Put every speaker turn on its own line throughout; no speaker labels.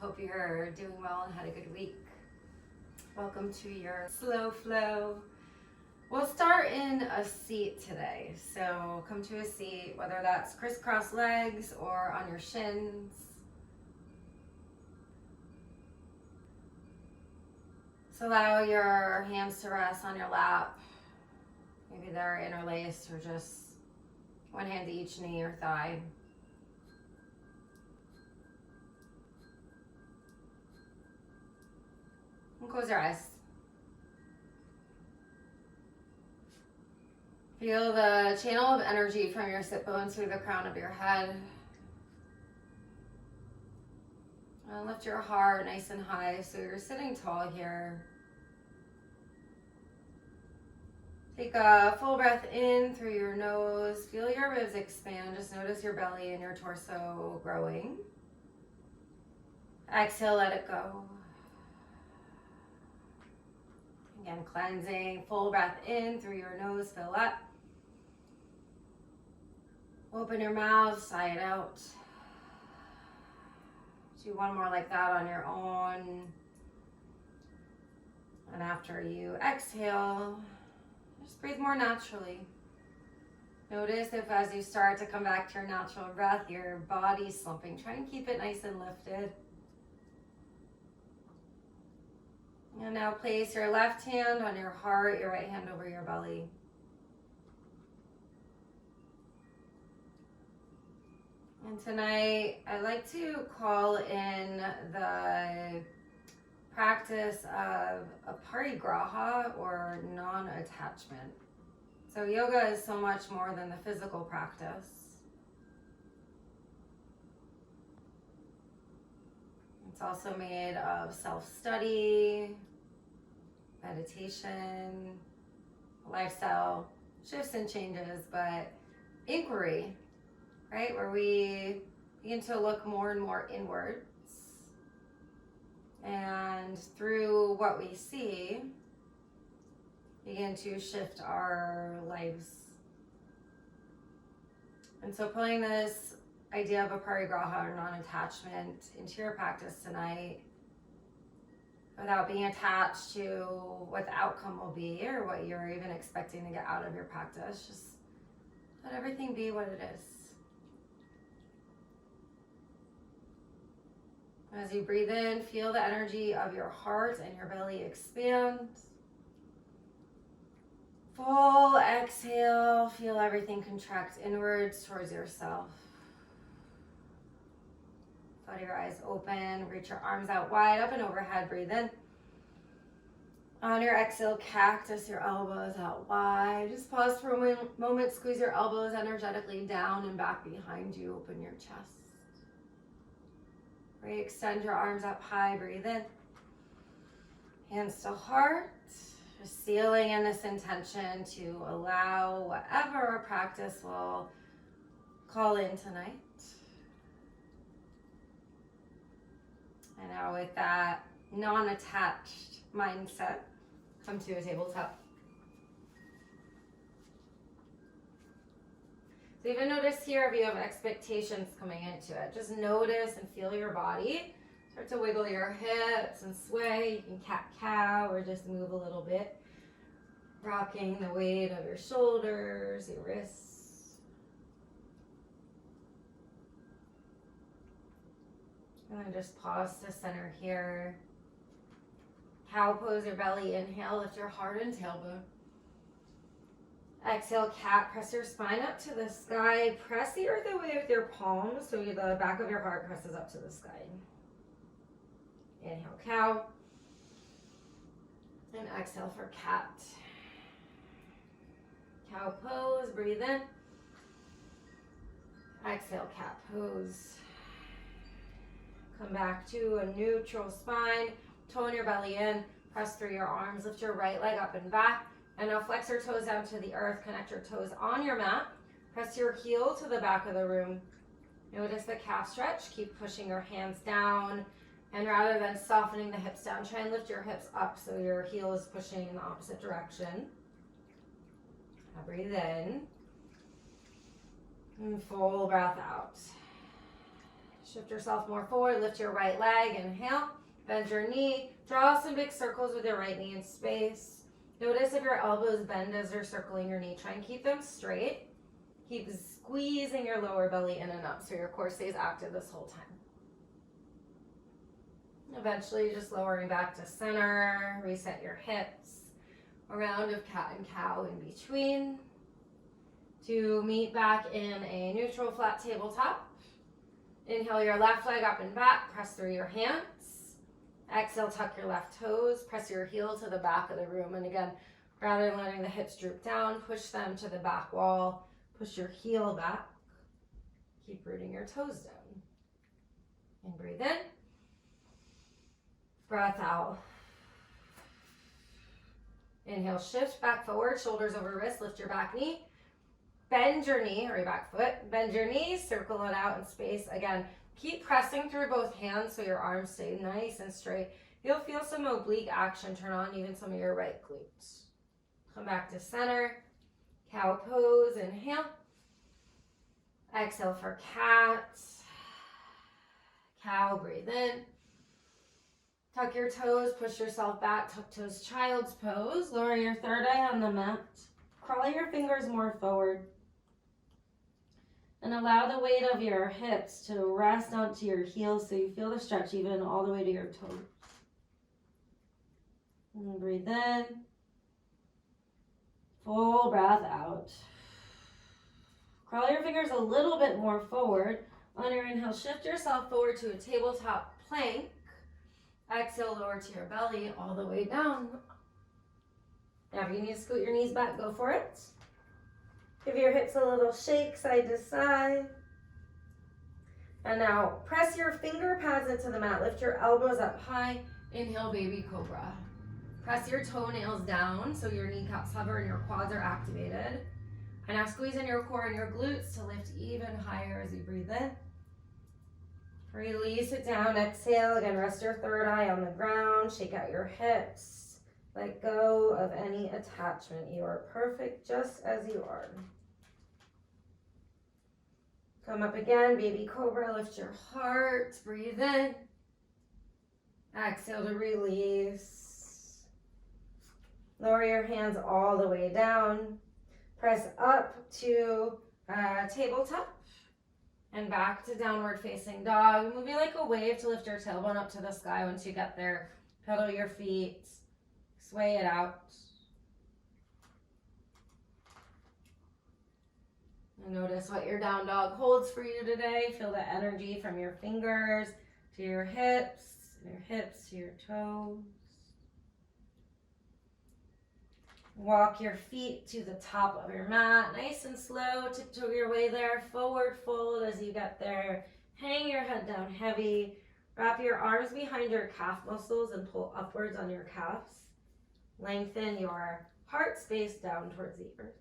Hope you're doing well and had a good week. Welcome to your slow flow. We'll start in a seat today. So come to a seat, whether that's crisscross legs or on your shins. So allow your hands to rest on your lap. Maybe they're interlaced or just one hand to each knee or thigh. And close your eyes. Feel the channel of energy from your sit bones through the crown of your head. And lift your heart nice and high so you're sitting tall here. Take a full breath in through your nose. Feel your ribs expand. Just notice your belly and your torso growing. Exhale, let it go. Again, cleansing. Full breath in through your nose. Fill up. Open your mouth, sigh it out. Do one more like that on your own. And after you exhale, just breathe more naturally. Notice if as you start to come back to your natural breath, your body's slumping. Try and keep it nice and lifted. And now place your left hand on your heart, your right hand over your belly. And tonight, I like to call in the practice of Aparigraha or non-attachment. So yoga is so much more than the physical practice. It's also made of self-study, meditation, lifestyle shifts and changes, but inquiry, right? Where we begin to look more and more inwards. And through what we see, begin to shift our lives. And so pulling this idea of Aparigraha or non-attachment into your practice tonight, without being attached to what the outcome will be or what you're even expecting to get out of your practice, just let everything be what it is. As you breathe in, feel the energy of your heart and your belly expand. Full exhale, feel everything contract inwards towards yourself. Let your eyes open, reach your arms out wide, up and overhead, breathe in. On your exhale, cactus, your elbows out wide. Just pause for a moment, squeeze your elbows energetically down and back behind you, open your chest. Extend your arms up high, breathe in. Hands to heart. Just sealing in this intention to allow whatever our practice will call in tonight. And now with that non-attached mindset, come to a tabletop. So even notice here if you have expectations coming into it. Just notice and feel your body. Start to wiggle your hips and sway. You can cat-cow or just move a little bit. Rocking the weight of your shoulders, your wrists. And then just pause to center here. Cow pose your belly. Inhale, lift your heart and tailbone. Exhale, cat, press your spine up to the sky. Press the earth away with your palms so the back of your heart presses up to the sky. Inhale, cow. And exhale for cat. Cow pose, breathe in. Exhale, cat pose. Come back to a neutral spine. Tone your belly in. Press through your arms. Lift your right leg up and back. And now flex your toes down to the earth. Connect your toes on your mat. Press your heel to the back of the room. Notice the calf stretch. Keep pushing your hands down. And rather than softening the hips down, try and lift your hips up so your heel is pushing in the opposite direction. Now breathe in. And full breath out. Shift yourself more forward. Lift your right leg. Inhale. Bend your knee. Draw some big circles with your right knee in space. Notice if your elbows bend as you're circling your knee. Try and keep them straight. Keep squeezing your lower belly in and up so your core stays active this whole time. Eventually just lowering back to center. Reset your hips. A round of cat and cow in between. To meet back in a neutral flat tabletop. Inhale your left leg up and back. Press through your hands. Exhale, tuck your left toes. Press your heel to the back of the room. And again, rather than letting the hips droop down, push them to the back wall. Push your heel back. Keep rooting your toes down. And breathe in. Breath out. Inhale, shift back forward, shoulders over wrist, lift your back knee. Bend your knee, or your back foot. Bend your knees, circle it out in space. Again, keep pressing through both hands so your arms stay nice and straight. You'll feel some oblique action turn on even some of your right glutes. Come back to center. Cow pose, inhale. Exhale for cat. Cow, breathe in. Tuck your toes, push yourself back, tuck toes, child's pose. Lower your third eye on the mat. Crawl your fingers more forward. And allow the weight of your hips to rest onto your heels so you feel the stretch even all the way to your toes. And breathe in. Full breath out. Crawl your fingers a little bit more forward. On your inhale, shift yourself forward to a tabletop plank. Exhale, lower to your belly all the way down. Now if you need to scoot your knees back, go for it. Give your hips a little shake side to side. And now press your finger pads into the mat. Lift your elbows up high. Inhale, baby cobra. Press your toenails down so your kneecaps hover and your quads are activated. And now squeeze in your core and your glutes to lift even higher as you breathe in. Release it down. Exhale. Again, rest your third eye on the ground. Shake out your hips. Let go of any attachment. You are perfect just as you are. Come up again. Baby cobra. Lift your heart. Breathe in. Exhale to release. Lower your hands all the way down. Press up to tabletop. And back to downward facing dog. Moving like a wave to lift your tailbone up to the sky. Once you get there, pedal your feet, sway it out. And notice what your down dog holds for you today. Feel the energy from your fingers to your hips, and your hips to your toes. Walk your feet to the top of your mat, nice and slow. Tiptoe your way there. Forward fold as you get there. Hang your head down heavy. Wrap your arms behind your calf muscles and pull upwards on your calves. Lengthen your heart space down towards the earth.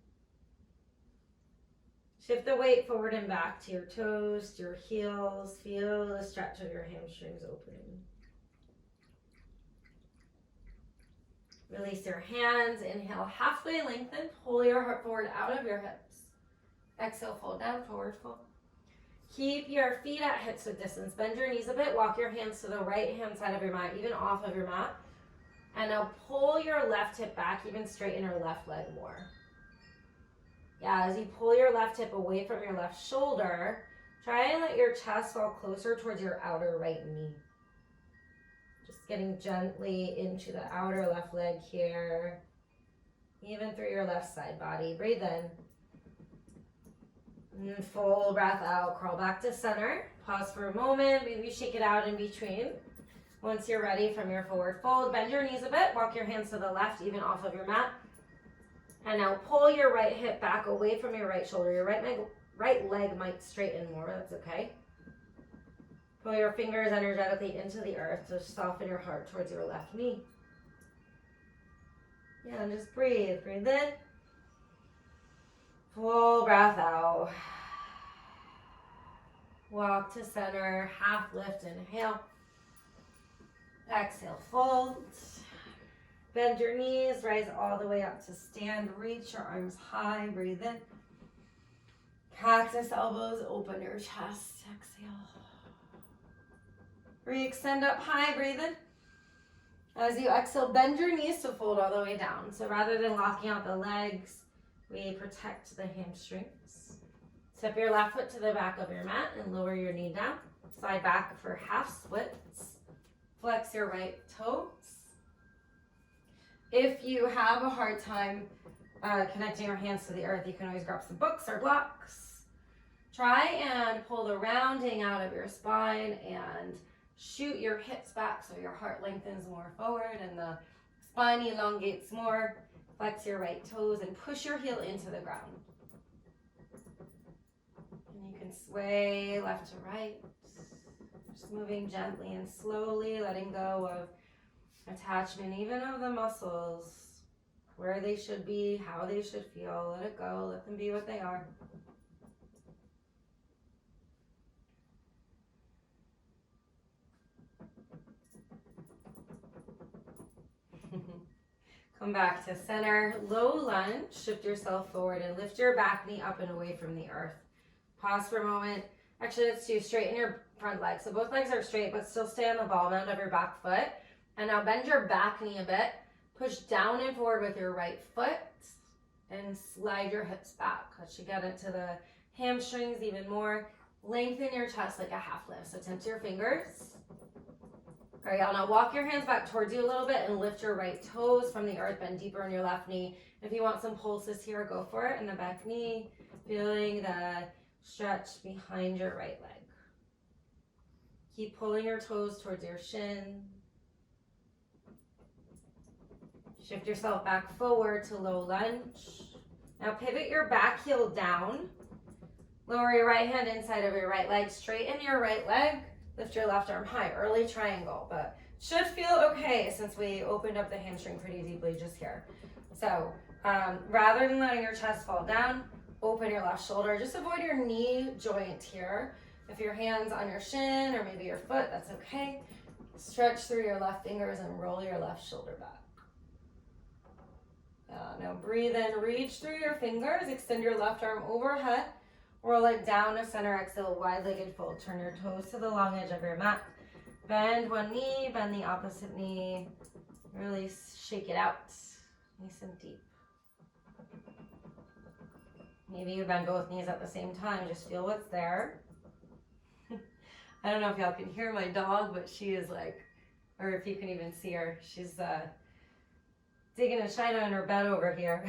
Shift the weight forward and back to your toes, to your heels. Feel the stretch of your hamstrings opening. Release your hands. Inhale, halfway lengthen. Pull your heart forward out of your hips. Exhale, fold down, forward fold. Keep your feet at hips width distance. Bend your knees a bit. Walk your hands to the right hand side of your mat, even off of your mat. And now pull your left hip back, even straighten your left leg more. Yeah, as you pull your left hip away from your left shoulder, try and let your chest fall closer towards your outer right knee. Just getting gently into the outer left leg here, even through your left side body. Breathe in. And full breath out. Crawl back to center. Pause for a moment. Maybe shake it out in between. Once you're ready from your forward fold, bend your knees a bit. Walk your hands to the left, even off of your mat. And now pull your right hip back away from your right shoulder. Your right leg might straighten more. That's okay. Pull your fingers energetically into the earth to soften your heart towards your left knee. Yeah, and just breathe. Breathe in. Full breath out. Walk to center. Half lift. Inhale. Exhale. Fold. Bend your knees. Rise all the way up to stand. Reach your arms high. Breathe in. Cactus elbows. Open your chest. Exhale. Re-extend up high, breathe in. As you exhale, bend your knees to fold all the way down. So rather than locking out the legs, we protect the hamstrings. Step your left foot to the back of your mat and lower your knee down. Slide back for half splits. Flex your right toes. If you have a hard time connecting your hands to the earth, you can always grab some books or blocks. Try and pull the rounding out of your spine and shoot your hips back so your heart lengthens more forward and the spine elongates more. Flex your right toes and push your heel into the ground. And you can sway left to right. Just moving gently and slowly, letting go of attachment, even of the muscles, where they should be, how they should feel. Let it go. Let them be what they are. Come back to center, low lunge, shift yourself forward and lift your back knee up and away from the earth. Pause for a moment. Actually, let's do straighten your front leg. So both legs are straight, but still stay on the ball mound of your back foot. And now bend your back knee a bit. Push down and forward with your right foot and slide your hips back. That should get into the hamstrings even more. Lengthen your chest like a half lift. So tense your fingers. All right, y'all, now walk your hands back towards you a little bit and lift your right toes from the earth, bend deeper in your left knee. If you want some pulses here, go for it in the back knee, feeling the stretch behind your right leg. Keep pulling your toes towards your shin. Shift yourself back forward to low lunge. Now pivot your back heel down. Lower your right hand inside of your right leg, straighten your right leg. Lift your left arm high, early triangle, but should feel okay since we opened up the hamstring pretty deeply just here. So rather than letting your chest fall down, open your left shoulder. Just avoid your knee joint here. If your hand's on your shin or maybe your foot, that's okay. Stretch through your left fingers and roll your left shoulder back. Now breathe in, reach through your fingers, extend your left arm overhead. Roll it down to center, exhale, wide-legged fold. Turn your toes to the long edge of your mat. Bend one knee, bend the opposite knee. Really shake it out, nice and deep. Maybe you bend both knees at the same time, just feel what's there. I don't know if y'all can hear my dog, but she is like, or if you can even see her, she's digging a shino in her bed over here.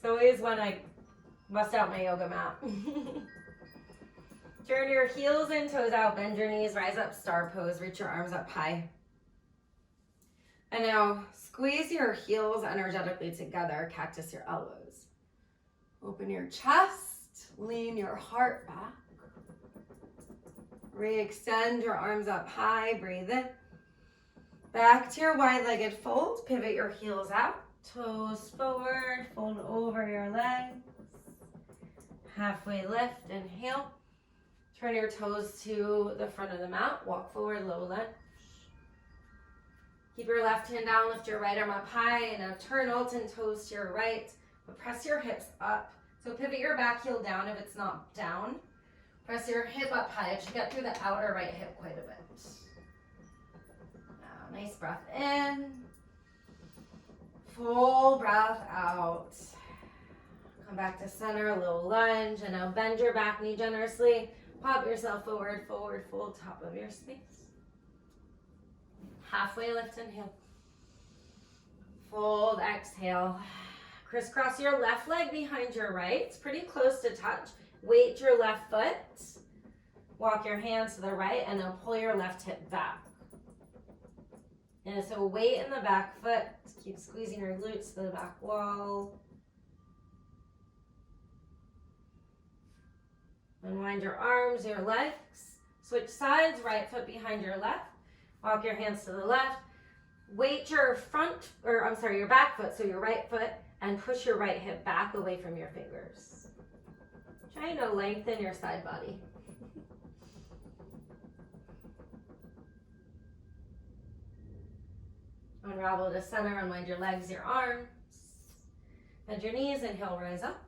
It's always when I bust out my yoga mat. Turn your heels and toes out, bend your knees, rise up, star pose, reach your arms up high. And now squeeze your heels energetically together, cactus your elbows. Open your chest, lean your heart back. Re-extend your arms up high, breathe in. Back to your wide-legged fold, pivot your heels out. Toes forward, fold over your legs. Halfway lift, inhale. Turn your toes to the front of the mat. Walk forward, low lunge. Keep your left hand down, lift your right arm up high, and now turn Alton toes to your right, but press your hips up. So pivot your back heel down if it's not down. Press your hip up high. It should get through the outer right hip quite a bit. Now, nice breath in. Full breath out. Come back to center, low lunge, and now bend your back knee generously. Pop yourself forward, forward fold, top of your space. Halfway lift, inhale. Fold, exhale. Crisscross your left leg behind your right. It's pretty close to touch. Weight your left foot. Walk your hands to the right, and then pull your left hip back. And so weight in the back foot. Keep squeezing your glutes to the back wall. Unwind your arms, your legs. Switch sides, right foot behind your left. Walk your hands to the left. Weight your your back foot, so your right foot, and push your right hip back away from your fingers. Trying to lengthen your side body. Unravel to center, unwind your legs, your arms. Bend your knees, inhale, rise up.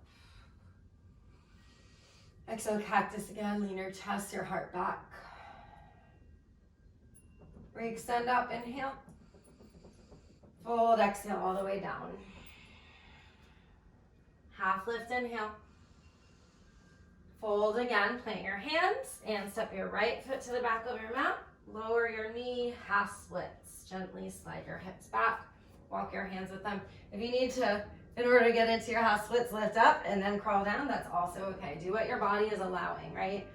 Exhale, cactus again. Lean your chest, your heart back. Re-extend up, inhale. Fold, exhale all the way down. Half lift, inhale. Fold again, plant your hands and step your right foot to the back of your mat. Lower your knee, half splits. Gently slide your hips back. Walk your hands with them. If you need to, in order to get into your half splits, lift up and then crawl down, that's also okay. Do what your body is allowing, right?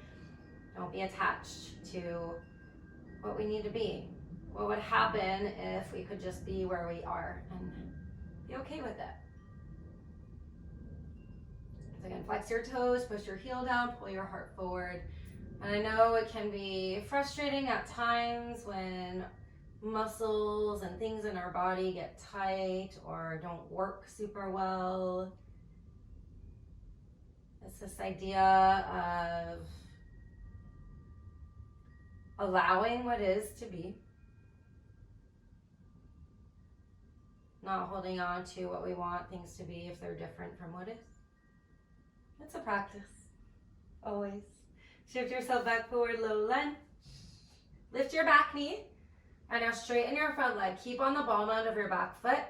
Don't be attached to what we need to be. What would happen if we could just be where we are and be okay with it? So again, flex your toes, push your heel down, pull your heart forward. And I know it can be frustrating at times when muscles and things in our body get tight or don't work super well. It's this idea of allowing what is to be, not holding on to what we want things to be if they're different from what is. It's a practice, always. Shift yourself back forward, low lunge. Lift your back knee, and now straighten your front leg. Keep on the ball mound of your back foot.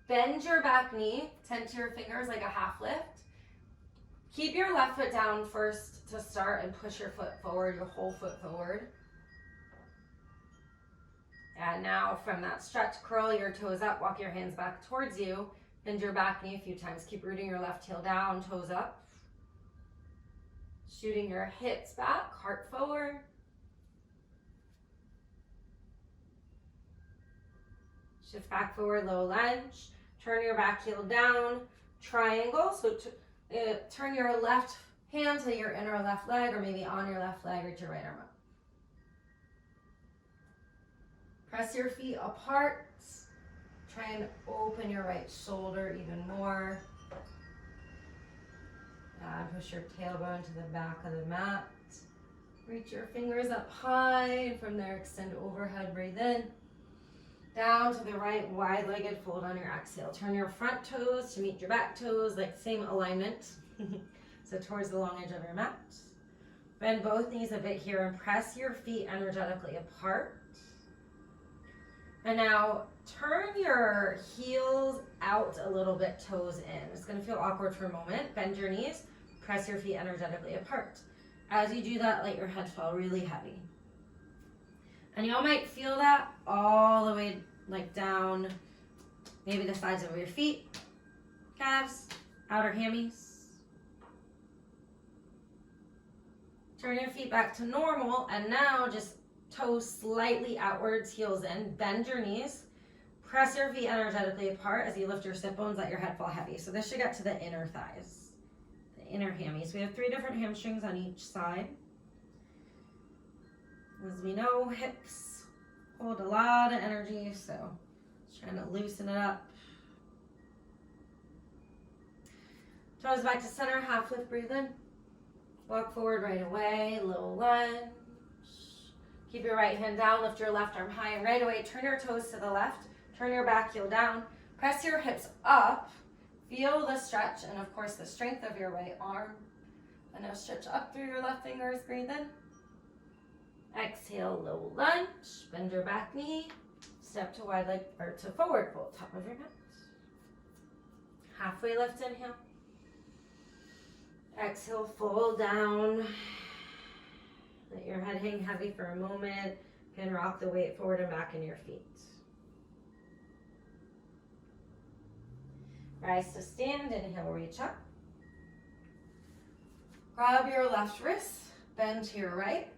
Bend your back knee, tend to your fingers like a half lift. Keep your left foot down first to start and push your foot forward, your whole foot forward. And now from that stretch, curl your toes up, walk your hands back towards you. Bend your back knee a few times. Keep rooting your left heel down, toes up. Shooting your hips back, heart forward. Shift back forward, low lunge. Turn your back heel down, triangle. So turn your left hand to your inner left leg, or maybe on your left leg, reach your right arm up. Press your feet apart. Try and open your right shoulder even more. And push your tailbone to the back of the mat. Reach your fingers up high, and from there extend overhead, breathe in. Down to the right, wide-legged fold on your exhale. Turn your front toes to meet your back toes, like same alignment. So towards the long edge of your mat. Bend both knees a bit here and press your feet energetically apart. And now turn your heels out a little bit, toes in. It's gonna feel awkward for a moment. Bend your knees, press your feet energetically apart. As you do that, let your head fall really heavy. And y'all might feel that all the way like down, maybe the sides of your feet, calves, outer hammies. Turn your feet back to normal, and now just toes slightly outwards, heels in. Bend your knees. Press your feet energetically apart as you lift your sit bones, let your head fall heavy. So this should get to the inner thighs, the inner hammies. We have 3 different hamstrings on each side. As we know, hips hold a lot of energy, so just trying to loosen it up. Toes back to center, half lift, breathe in. Walk forward right away, low lunge. Keep your right hand down, lift your left arm high, and right away turn your toes to the left, turn your back heel down, press your hips up, feel the stretch and of course the strength of your right arm. And now stretch up through your left fingers, breathe in. Exhale, low lunge, bend your back knee, step to wide leg, or to forward fold, top of your mat. Halfway lift, inhale. Exhale, fold down. Let your head hang heavy for a moment. And rock the weight forward and back in your feet. Rise to stand, inhale, reach up. Grab your left wrist, bend to your right.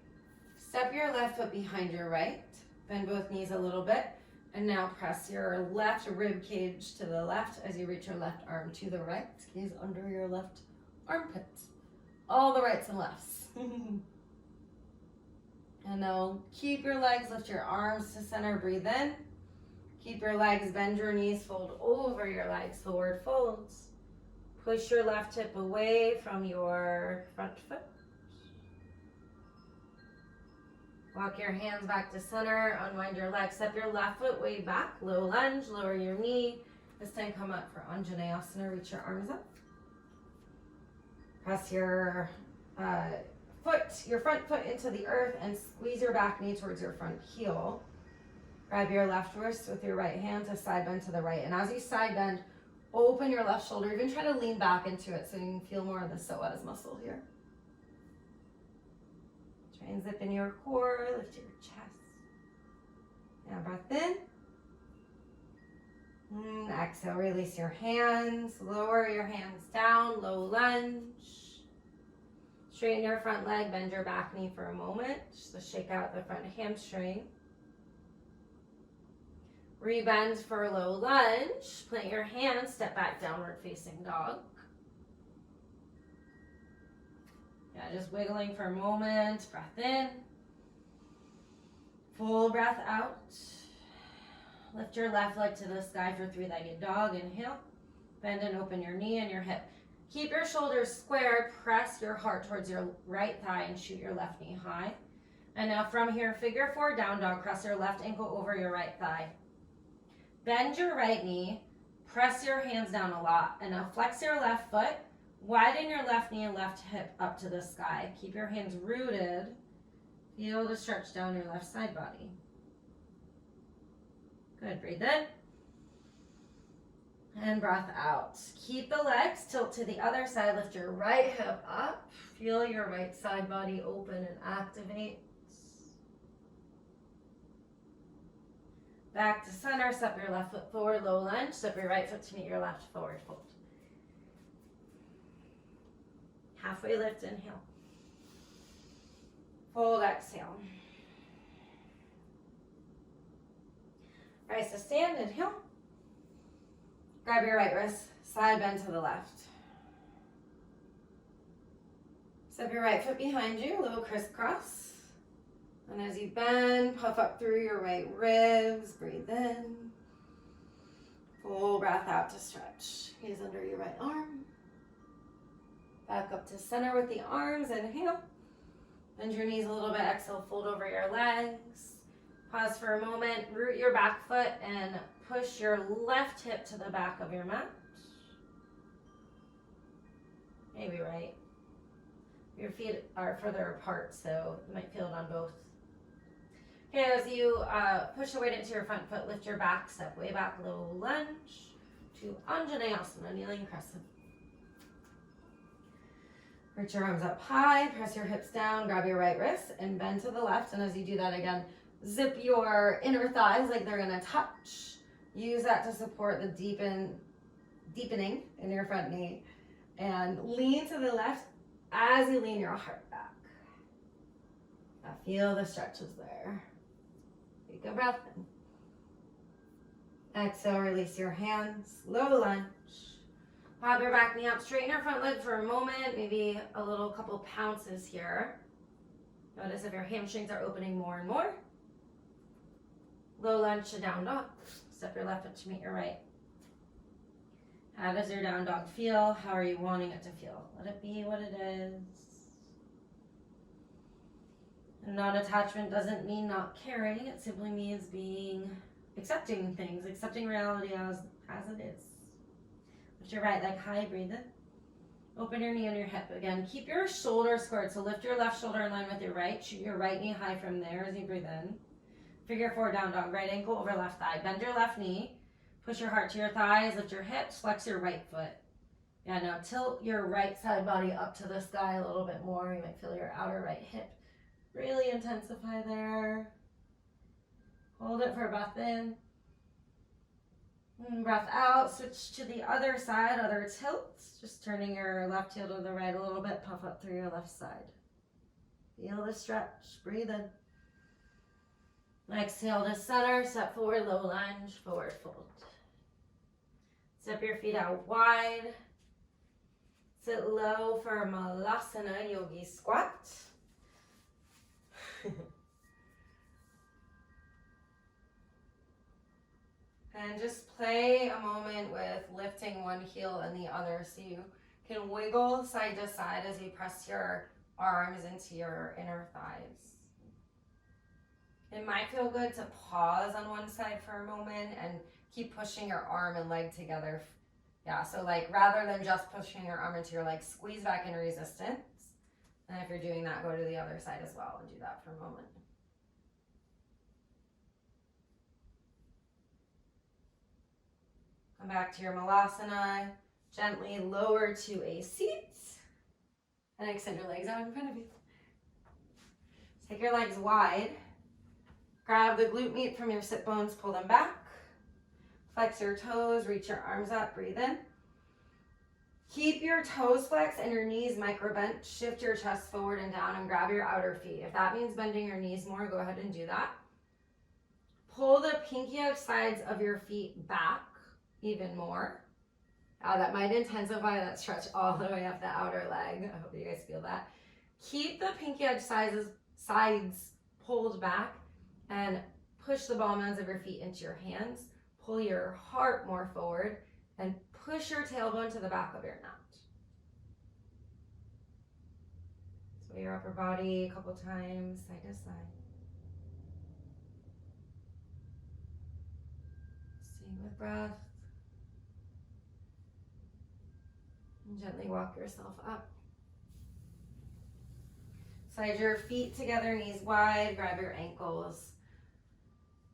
Step your left foot behind your right. Bend both knees a little bit. And now press your left rib cage to the left as you reach your left arm to the right. Gaze under your left armpit. All the rights and lefts. And now keep your legs, lift your arms to center, breathe in. Keep your legs, bend your knees, fold over your legs, forward folds. Push your left hip away from your front foot. Walk your hands back to center, unwind your legs, step your left foot way back, low lunge, lower your knee. This time come up for Anjaneyasana, reach your arms up. Press your your front foot into the earth and squeeze your back knee towards your front heel. Grab your left wrist with your right hand to side bend to the right. And as you side bend, open your left shoulder. Even try to lean back into it so you can feel more of the psoas muscle here. Try and zip in your core, lift your chest. Now breath in. Exhale, release your hands. Lower your hands down, low lunge. Straighten your front leg, bend your back knee for a moment. Just shake out the front hamstring. Rebend for low lunge. Plant your hands, step back, downward facing dog. Yeah, just wiggling for a moment. Breath in. Full breath out. Lift your left leg to the sky for three-legged dog. Inhale. Bend and open your knee and your hip. Keep your shoulders square. Press your heart towards your right thigh and shoot your left knee high. And now from here, figure four down dog. Press your left ankle over your right thigh. Bend your right knee. Press your hands down a lot. And now flex your left foot. Widen your left knee and left hip up to the sky. Keep your hands rooted. Feel the stretch down your left side body. Good, breathe in. And breath out. Keep the legs, tilt to the other side, lift your right hip up. Feel your right side body open and activate. Back to center, step your left foot forward, low lunge. Step your right foot to meet your left forward fold. Halfway lift, inhale. Fold, exhale. Rise to stand, inhale. Grab your right wrist, side bend to the left. Step your right foot behind you, little crisscross. And as you bend, puff up through your right ribs, breathe in. Full breath out to stretch. Gaze under your right arm. Back up to center with the arms, inhale. Bend your knees a little bit, exhale, fold over your legs. Pause for a moment, root your back foot and push your left hip to the back of your mat. Maybe right. Your feet are further apart, so you might feel it on both. Okay, as you push the weight into your front foot, lift your back, step way back, low lunge to Anjaneyasana, kneeling crescent. Reach your arms up high, press your hips down, grab your right wrist and bend to the left. And as you do that again, zip your inner thighs like they're gonna touch. Use that to support the deepening in your front knee. And lean to the left as you lean your heart back. Now feel the stretches there. Take a breath in. Exhale, release your hands, low lunge. Pop your back knee up, straighten your front leg for a moment, maybe a little couple pounces here. Notice if your hamstrings are opening more and more. Low lunge to down dog. Step your left foot to meet your right. How does your down dog feel? How are you wanting it to feel? Let it be what it is. And non-attachment doesn't mean not caring. It simply means accepting things, accepting reality as it is. Lift your right leg high, breathe in. Open your knee and your hip. Again, keep your shoulders squared. So lift your left shoulder in line with your right. Shoot your right knee high from there as you breathe in. Figure four down dog. Right ankle over left thigh. Bend your left knee. Push your heart to your thighs. Lift your hips. Flex your right foot. Yeah, now tilt your right side body up to the sky a little bit more. You might feel your outer right hip really intensify there. Hold it for a breath in. And breath out, switch to the other side, other tilt. Just turning your left heel to the right a little bit, puff up through your left side. Feel the stretch, breathe in. Exhale to center, step forward, low lunge, forward fold. Step your feet out wide. Sit low for Malasana, yogi squat. And just play a moment with lifting one heel and the other so you can wiggle side to side as you press your arms into your inner thighs. It might feel good to pause on one side for a moment and keep pushing your arm and leg together. Yeah, so like rather than just pushing your arm into your leg, squeeze back in resistance And if you're doing that, go to the other side as well and do that for a moment. Come back to your Malasana. Gently lower to a seat. And extend your legs out in front of you. Take your legs wide. Grab the glute med from your sit bones, pull them back. Flex your toes, reach your arms up, breathe in. Keep your toes flexed and your knees micro bent. Shift your chest forward and down and grab your outer feet. If that means bending your knees more, go ahead and do that. Pull the pinky out sides of your feet back even more. That might intensify that stretch all the way up the outer leg. I hope you guys feel that. Keep the pinky edge sides pulled back and push the ball mounds of your feet into your hands. Pull your heart more forward and push your tailbone to the back of your neck. Sway your upper body a couple times, side to side. Staying with breath. And gently walk yourself up. Slide your feet together, knees wide, grab your ankles.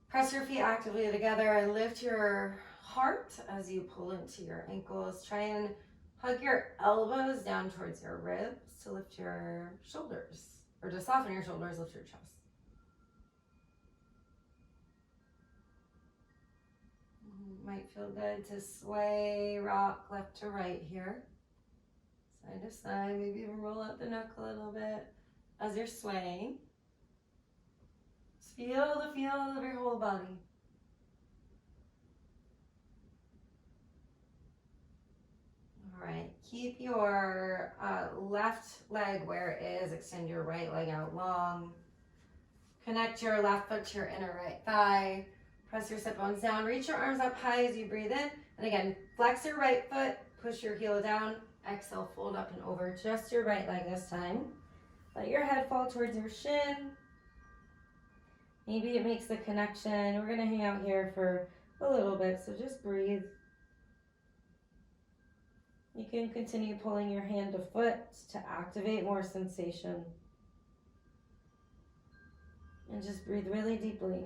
Press your feet actively together and lift your heart as you pull into your ankles. Try and hug your elbows down towards your ribs to lift your shoulders, or to soften your shoulders, lift your chest. Might feel good to sway, rock left to right here. Side to side, maybe even roll out the neck a little bit as you're swaying. Just feel the feel of your whole body. All right, keep your left leg where it is. Extend your right leg out long. Connect your left foot to your inner right thigh. Press your sit bones down. Reach your arms up high as you breathe in. And again, flex your right foot. Push your heel down. Exhale, fold up and over. Just your right leg this time. Let your head fall towards your shin. Maybe it makes the connection. We're going to hang out here for a little bit, so just breathe. You can continue pulling your hand to foot to activate more sensation. And just breathe really deeply.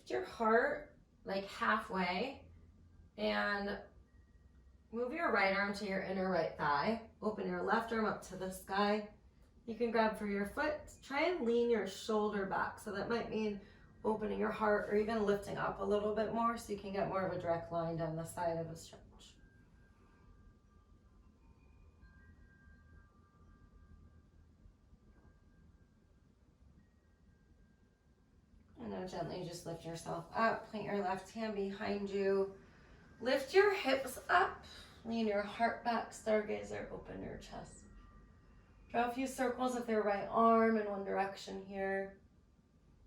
Lift your heart like halfway and move your right arm to your inner right thigh. Open your left arm up to the sky. You can grab for your foot. Try and lean your shoulder back. So that might mean opening your heart or even lifting up a little bit more so you can get more of a direct line down the side of a stretch. And now gently just lift yourself up. Plant your left hand behind you. Lift your hips up. Lean your heart back. Stargazer. Open your chest. Draw a few circles with your right arm in one direction here.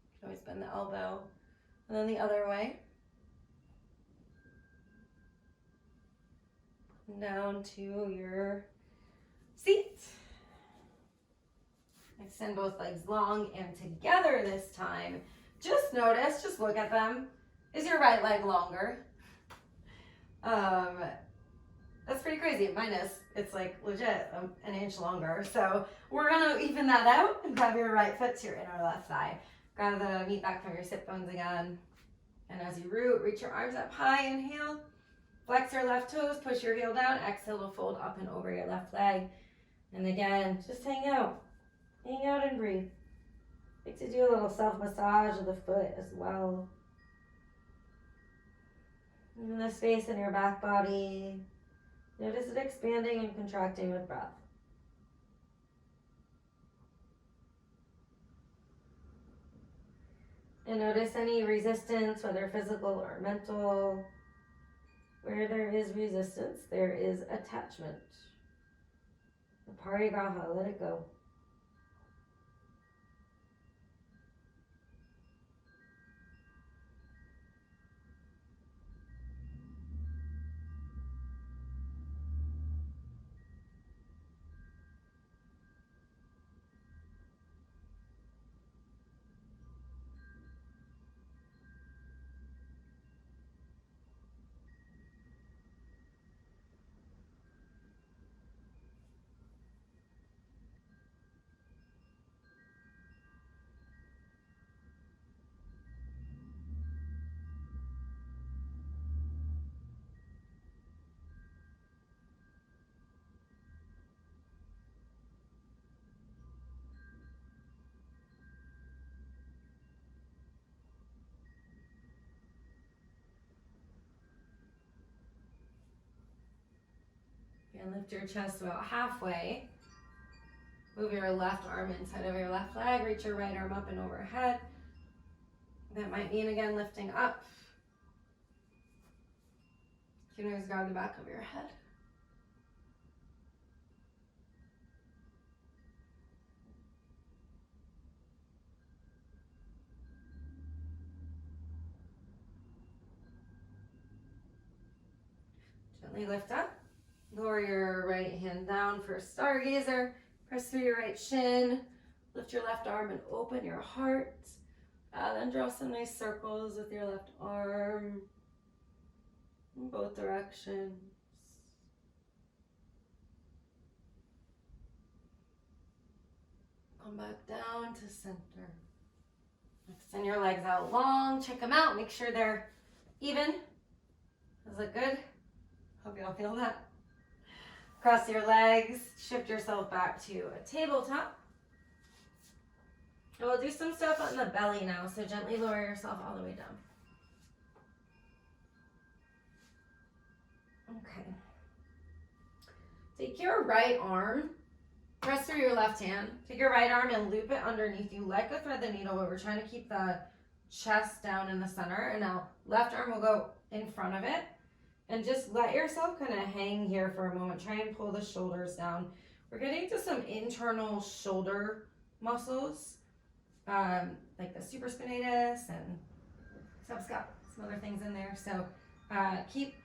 You can always bend the elbow. And then the other way. Down to your seat. Extend both legs long and together this time. Just notice, just look at them. Is your right leg longer? That's pretty crazy. Mine is. It's like legit an inch longer. So we're gonna even that out and grab your right foot to your inner left thigh. Grab the meat back from your sit bones again. And as you root, reach your arms up high, inhale. Flex your left toes, push your heel down. Exhale to fold up and over your left leg. And again, just hang out. Hang out and breathe. I like to do a little self-massage of the foot as well. And the space in your back body. Notice it expanding and contracting with breath. And notice any resistance, whether physical or mental. Where there is resistance, there is attachment. Aparigraha, let it go. And lift your chest about halfway. Move your left arm inside of your left leg. Reach your right arm up and overhead. That might mean, again, lifting up. You can always grab the back of your head. Gently lift up. Lower your right hand down for stargazer. Press through your right shin. Lift your left arm and open your heart. Then draw some nice circles with your left arm in both directions. Come back down to center. Extend your legs out long. Check them out. Make sure they're even. Does it look good? Hope you all feel that. Cross your legs. Shift yourself back to a tabletop. And we'll do some stuff on the belly now. So gently lower yourself all the way down. Okay. Take your right arm. Press through your left hand. Take your right arm and loop it underneath you like a thread the needle, but we're trying to keep the chest down in the center. And now left arm will go in front of it. And just let yourself kind of hang here for a moment. Try and pull the shoulders down. We're getting to some internal shoulder muscles, like the supraspinatus and subscap, some other things in there. So keep,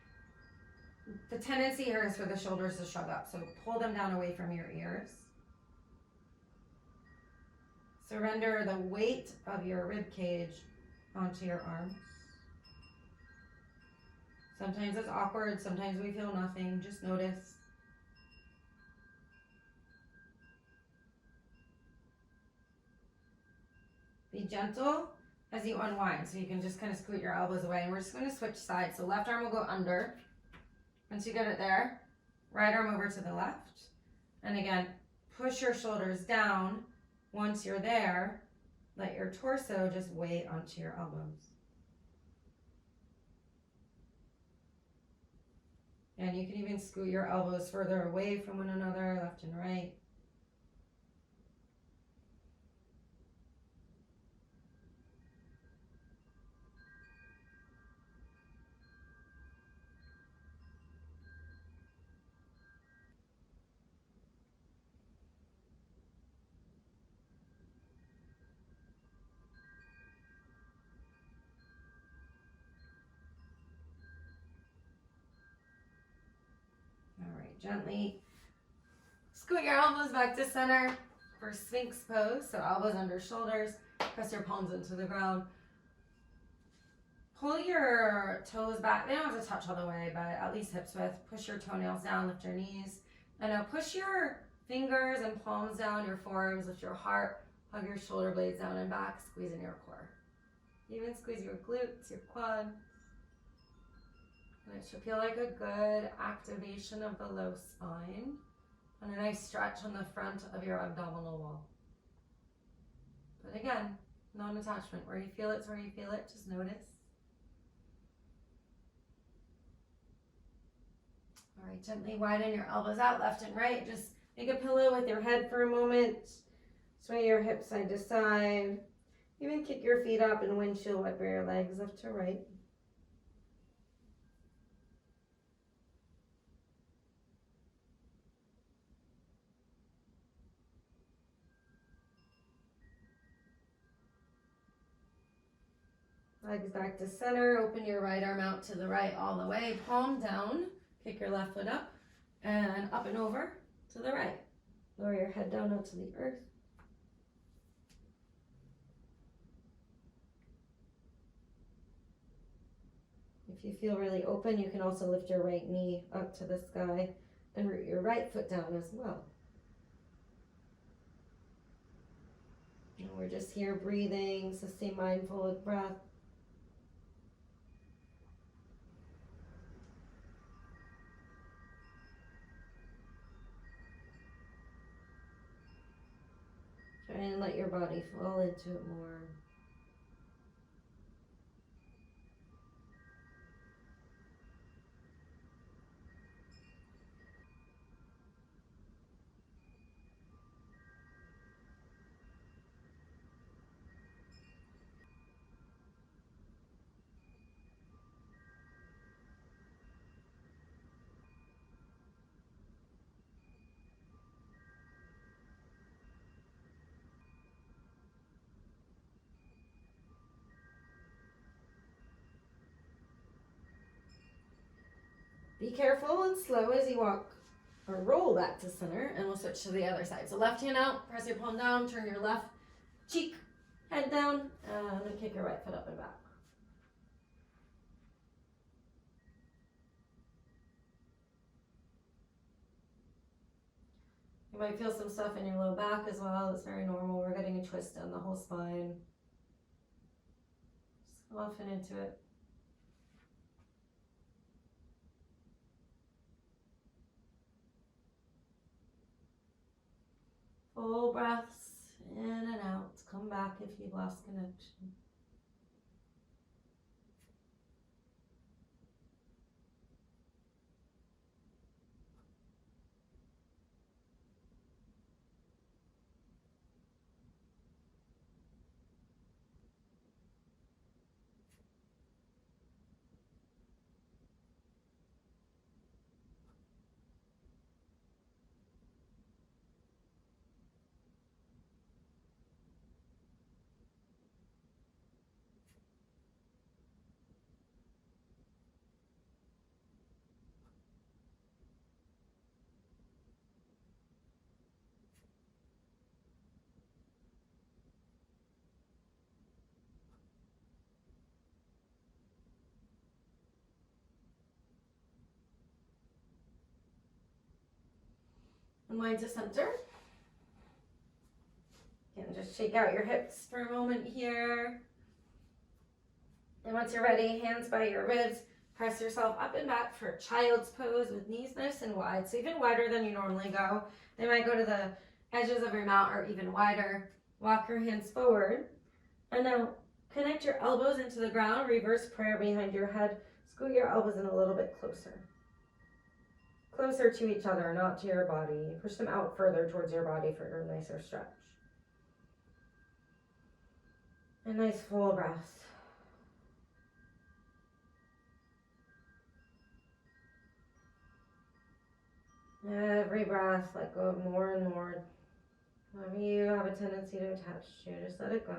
the tendency here is for the shoulders to shrug up. So pull them down away from your ears. Surrender the weight of your rib cage onto your arms. Sometimes it's awkward, sometimes we feel nothing, just notice. Be gentle as you unwind, so you can just kind of scoot your elbows away, and we're just going to switch sides. So left arm will go under. Once you get it there, right arm over to the left. And again, push your shoulders down. Once you're there, let your torso just weigh onto your elbows. And you can even scoot your elbows further away from one another, left and right. Gently scoot your elbows back to center for Sphinx pose. So elbows under shoulders, press your palms into the ground. Pull your toes back. They don't have to touch all the way, but at least hips width. Push your toenails down, lift your knees. And now push your fingers and palms down, your forearms, lift your heart, hug your shoulder blades down and back, squeeze in your core. Even squeeze your glutes, your quads. And it should feel like a good activation of the low spine and a nice stretch on the front of your abdominal wall. But again, non-attachment. Where you feel it's where you feel it. Just notice. All Alright, gently widen your elbows out left and right. Just make a pillow with your head for a moment. Sway your hips side to side. Even kick your feet up and windshield wiper your legs left to right. Legs back to center. Open your right arm out to the right all the way. Palm down. Kick your left foot up and up and over to the right. Lower your head down onto the earth. If you feel really open, you can also lift your right knee up to the sky and root your right foot down as well. And we're just here breathing, so stay mindful with breath. Try and let your body fall into it more. Be careful and slow as you walk or roll back to center, and we'll switch to the other side. So left hand out, press your palm down, turn your left cheek, head down, and then kick your right foot up and back. You might feel some stuff in your low back as well. It's very normal. We're getting a twist down the whole spine. Just soften into it. Full breaths in and out. Come back if you've lost connection. Mind to center. Again, just shake out your hips for a moment here. And once you're ready, hands by your ribs, press yourself up and back for child's pose with knees nice and wide, so even wider than you normally go. They might go to the edges of your mat or even wider. Walk your hands forward. And now connect your elbows into the ground, reverse prayer behind your head. Scoot your elbows in a little bit closer. Closer to each other, not to your body. Push them out further towards your body for a nicer stretch. A nice full breath. Every breath, let go of more and more. Whatever you have a tendency to attach to, just let it go.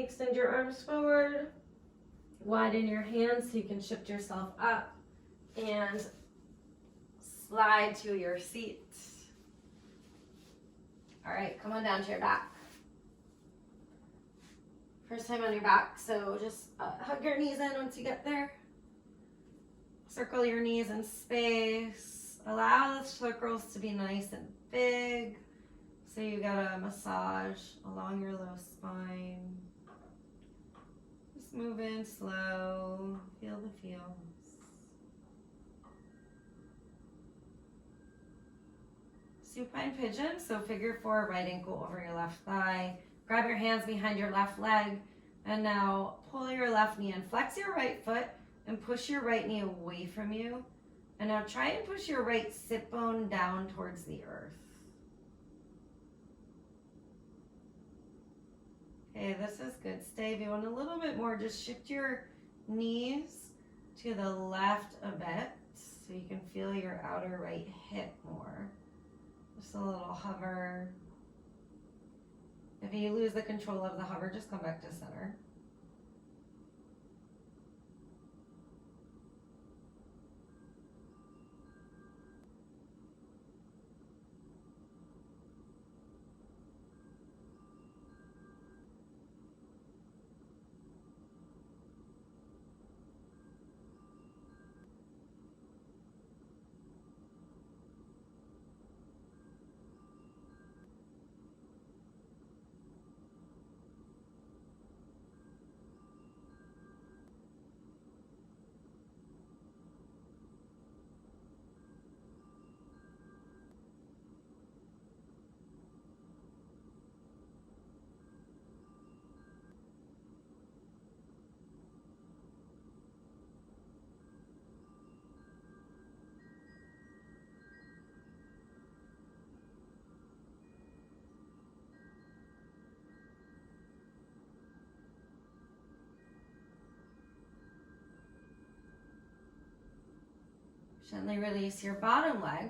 Gently extend your arms forward. Widen your hands so you can shift yourself up and slide to your seat. All right, come on down to your back. First time on your back, so just hug your knees in once you get there. Circle your knees in space. Allow the circles to be nice and big, so you get a massage along your low spine. Just move in slow, feel the feels. Supine Pigeon, so figure four, right ankle over your left thigh. Grab your hands behind your left leg, and now pull your left knee in. Flex your right foot and push your right knee away from you. And now try and push your right sit bone down towards the earth. Okay, this is good. Stay. If you want a little bit more, just shift your knees to the left a bit so you can feel your outer right hip more. Just a little hover. If you lose the control of the hover, just come back to center. Gently release your bottom leg.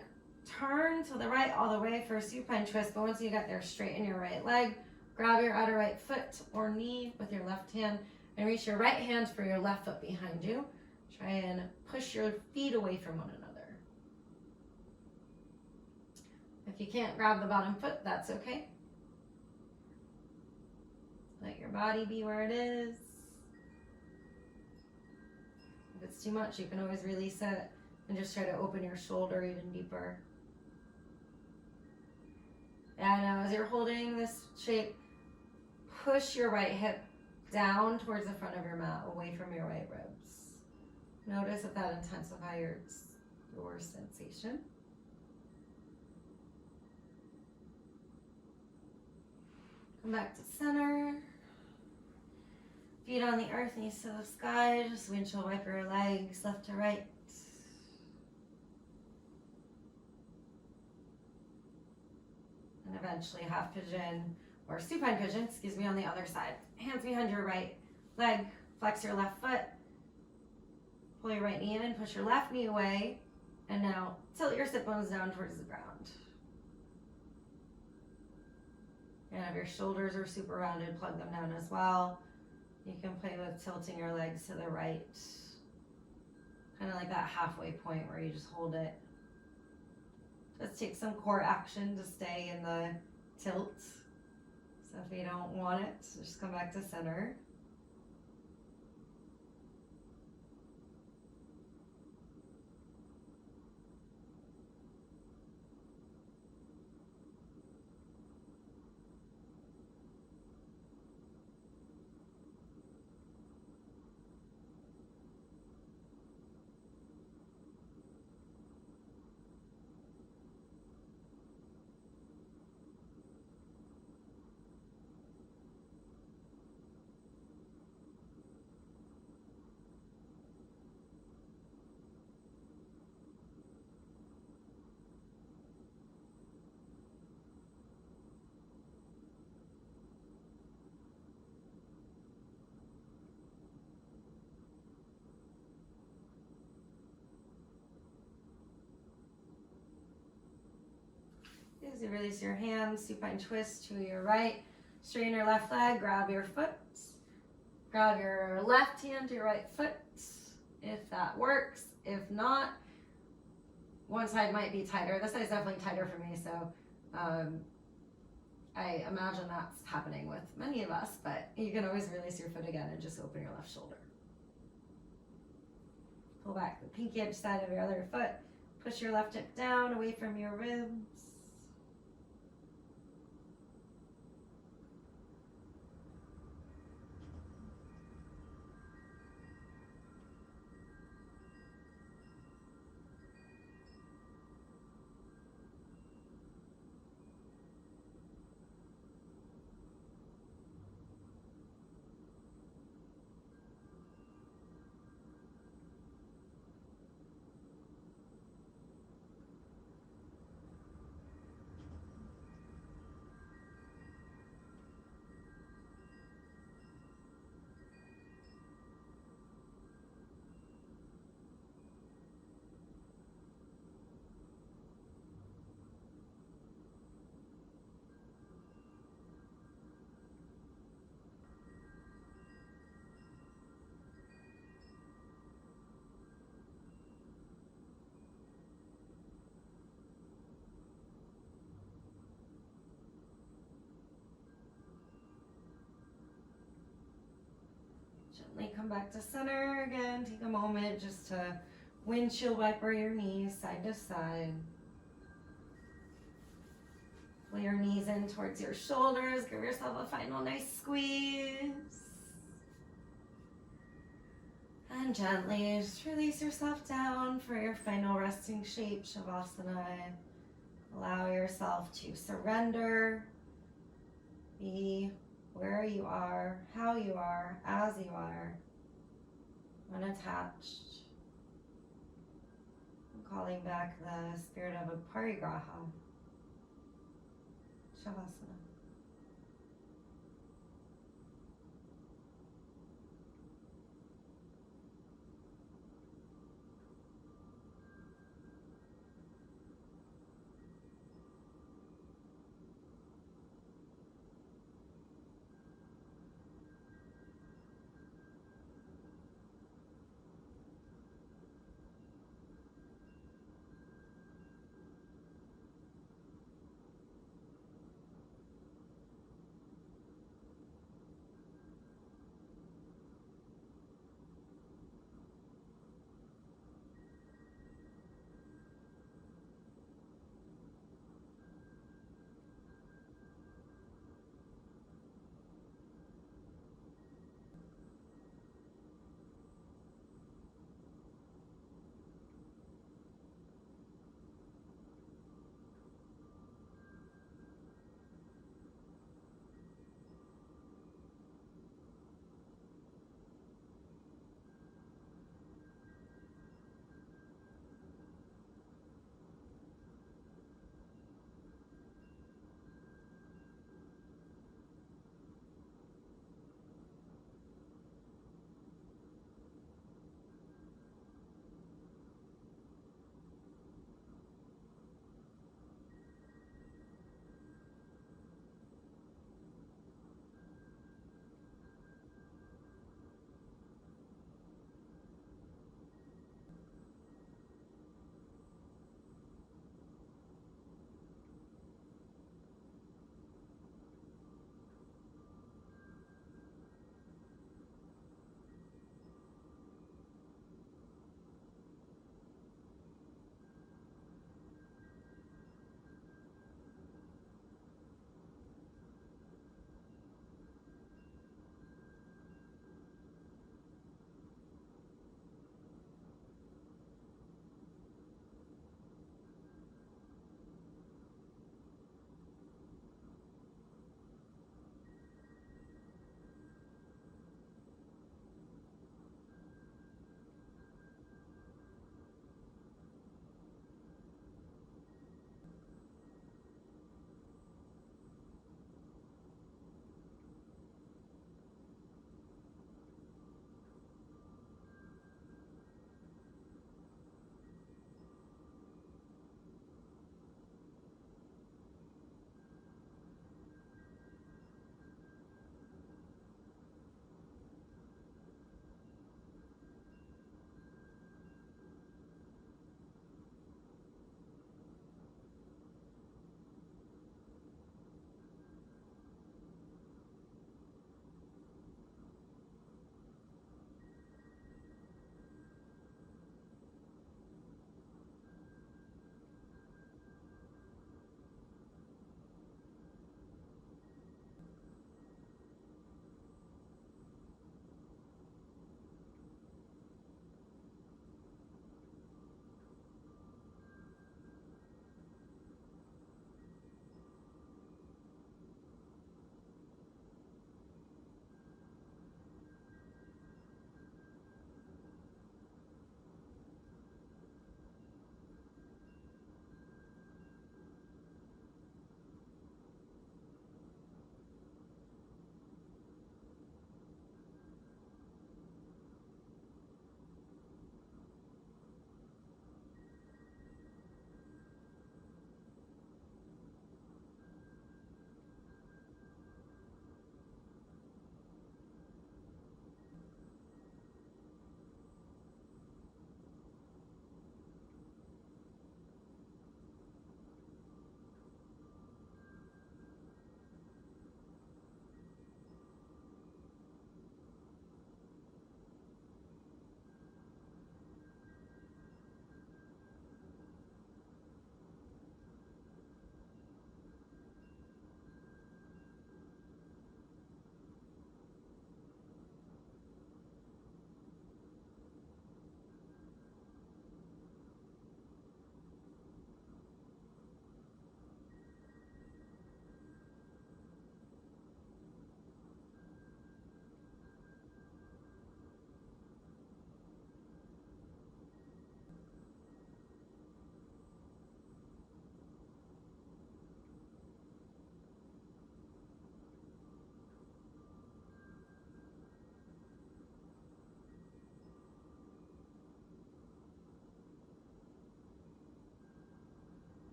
Turn to the right all the way for a supine twist, but once you get there, straighten your right leg. Grab your outer right foot or knee with your left hand and reach your right hand for your left foot behind you. Try and push your feet away from one another. If you can't grab the bottom foot, that's okay. Let your body be where it is. If it's too much, you can always release it and just try to open your shoulder even deeper. And now as you're holding this shape, push your right hip down towards the front of your mat, away from your right ribs. Notice if that intensifies your sensation. Come back to center. Feet on the earth, knees to the sky. Just windshield wiper your legs left to right. And eventually half pigeon or supine pigeon, on the other side. Hands behind your right leg, flex your left foot, pull your right knee in, push your left knee away, and now tilt your sit bones down towards the ground. And if your shoulders are super rounded, plug them down as well. You can play with tilting your legs to the right, kind of like that halfway point where you just hold it. Just take some core action to stay in the tilt. So if you don't want it, just come back to center. As you release your hands, supine twist to your right. Straighten your left leg, grab your foot. Grab your left hand to your right foot if that works. If not, one side might be tighter. This side's definitely tighter for me, so I imagine that's happening with many of us, but you can always release your foot again and just open your left shoulder. Pull back the pinky edge side of your other foot. Push your left hip down away from your ribs. Gently come back to center again. Take a moment just to windshield wiper your knees side to side. Pull your knees in towards your shoulders. Give yourself a final nice squeeze. And gently just release yourself down for your final resting shape, Shavasana. Allow yourself to surrender. Be where you are, how you are, as you are, unattached. I'm calling back the spirit of Aparigraha, Shavasana.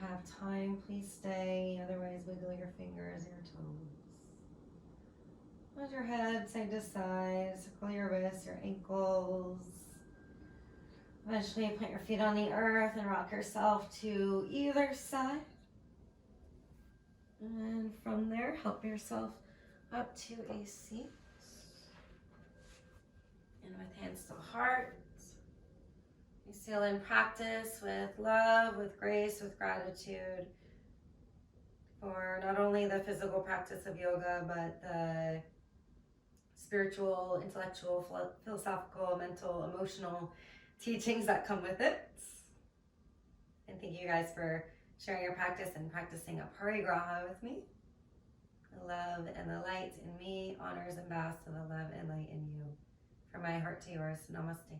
have time, please stay. Otherwise, wiggle your fingers, your toes. Hold your head side to side. Circle your wrists, your ankles. Eventually, put your feet on the earth and rock yourself to either side. And from there, help yourself up to a seat. And with hands to heart, you seal in practice with love, with grace, with gratitude for not only the physical practice of yoga, but the spiritual, intellectual, philosophical, mental, emotional teachings that come with it. And thank you guys for sharing your practice and practicing Aparigraha with me. The love and the light in me honors and bows to the love and light in you. From my heart to yours, namaste.